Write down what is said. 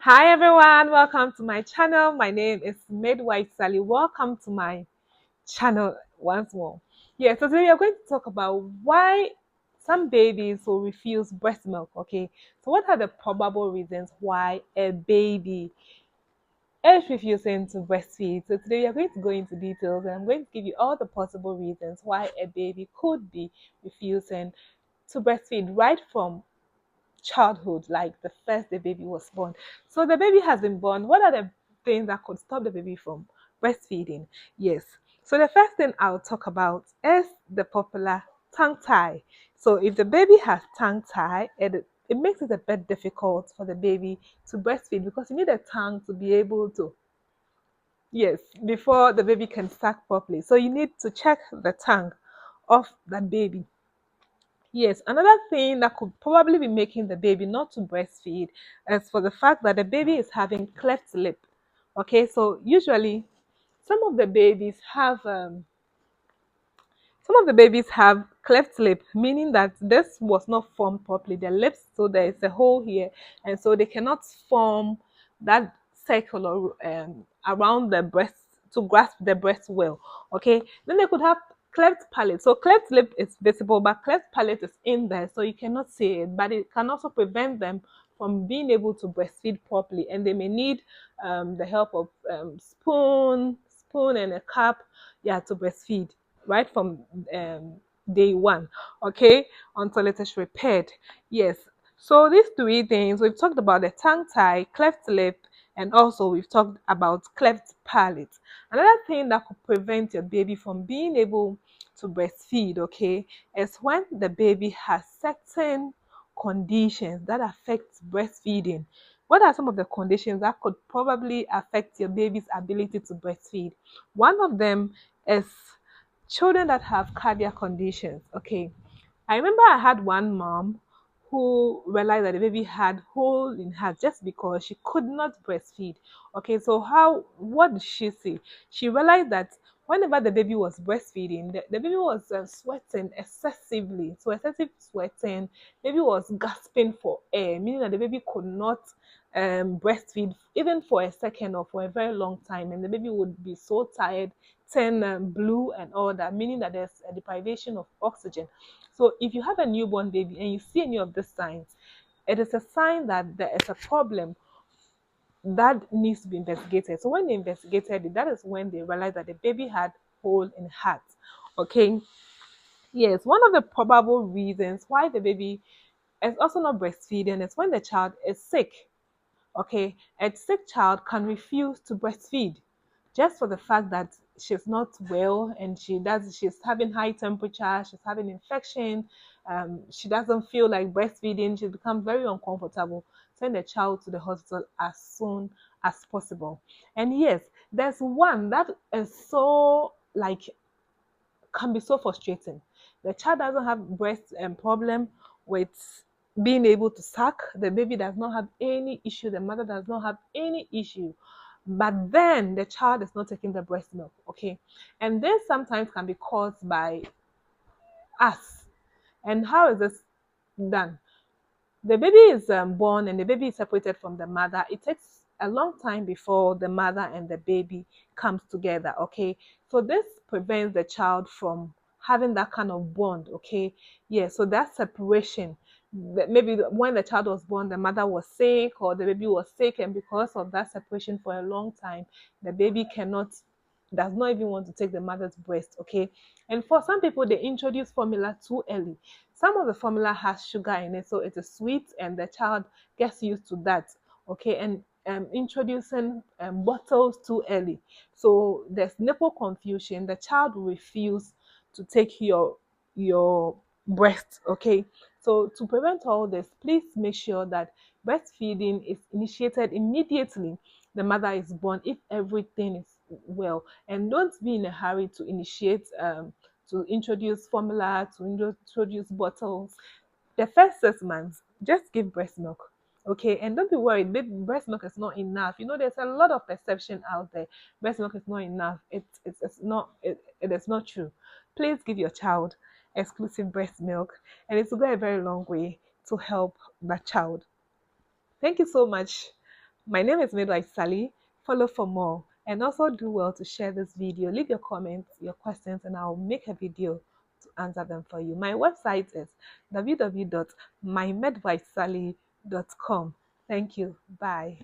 Hi everyone, welcome to my channel. My name is Midwife Sally. Welcome to my channel once more. So today we are going to talk about why some babies will refuse breast milk. Okay, so what are the probable reasons why a baby is refusing to breastfeed? So today we are going to go into details and I'm going to give you all the possible reasons why a baby could be refusing to breastfeed right from childhood, like the first the baby was born. So the baby has been born. What are the things that could stop the baby from breastfeeding? Yes. So the first thing I'll talk about is the popular tongue tie. So if the baby has tongue tie, it makes it a bit difficult for the baby to breastfeed because you need a tongue to be able to, yes, before the baby can suck properly. So you need to check the tongue of that baby. Yes, another thing that could probably be making the baby not to breastfeed is for the fact that the baby is having cleft lip. Okay, so usually some of the babies have cleft lip, meaning that this was not formed properly. Their lips, so there is a hole here, and so they cannot form that circle or around the breast to grasp the breast well. Okay, then they could have cleft palate. So cleft lip is visible, but cleft palate is in there, so you cannot see it. But it can also prevent them from being able to breastfeed properly, and they may need the help of spoon and a cup, yeah, to breastfeed right from um, day one, okay, until it is repaired. Yes. So these three things we've talked about: the tongue tie, cleft lip, and also we've talked about cleft palate. Another thing that could prevent your baby from being able to breastfeed, okay, is when the baby has certain conditions that affect breastfeeding. What are some of the conditions that could probably affect your baby's ability to breastfeed? One of them is children that have cardiac conditions. Okay, I remember I had one mom who realized that the baby had hole in her just because she could not breastfeed. Okay, so what did she see? She realized that whenever the baby was breastfeeding, the baby was sweating excessively. So excessive sweating, baby was gasping for air, meaning that the baby could not breastfeed even for a second or for a very long time, and the baby would be so tired, turn blue and all that, meaning that there's a deprivation of oxygen. So if you have a newborn baby and you see any of these signs, it is a sign that there is a problem that needs to be investigated. So when they investigated it, that is when they realized that the baby had hole in heart. Okay. Yes, one of the probable reasons why the baby is also not breastfeeding is when the child is sick. Okay, a sick child can refuse to breastfeed just for the fact that she's not well and she's having high temperature, she's having infection, she doesn't feel like breastfeeding, she becomes very uncomfortable. Send the child to the hospital as soon as possible. And yes, there's one that is so like can be so frustrating. The child doesn't have breast problem with being able to suck. The baby does not have any issue. The mother does not have any issue. But then the child is not taking the breast milk. Okay. And this sometimes can be caused by us. And how is this done? The baby is born and the baby is separated from the mother. It takes a long time before the mother and the baby comes together. Okay, so this prevents the child from having that kind of bond. Okay, yeah, so that separation, maybe when the child was born the mother was sick or the baby was sick, and because of that separation for a long time the baby cannot does not even want to take the mother's breast. Okay, and for some people they introduce formula too early. Some of the formula has sugar in it, so it is sweet, and the child gets used to that. Okay, and introducing bottles too early, so there's nipple confusion. The child will refuse to take your breast. Okay, so to prevent all this, please make sure that breastfeeding is initiated immediately the mother is born if everything is well, and don't be in a hurry to initiate to introduce formula, to introduce bottles. The first 6 months, just give breast milk. Okay, and don't be worried. Breast milk is not enough. You know, there's a lot of perception out there. Breast milk is not enough. It is not true. Please give your child exclusive breast milk, and it will go a very long way to help that child. Thank you so much My name is Midwife Sally. Follow for more. And also do well to share this video. Leave your comments, your questions, and I'll make a video to answer them for you. My website is www.mymidwifesally.com. Thank you. Bye.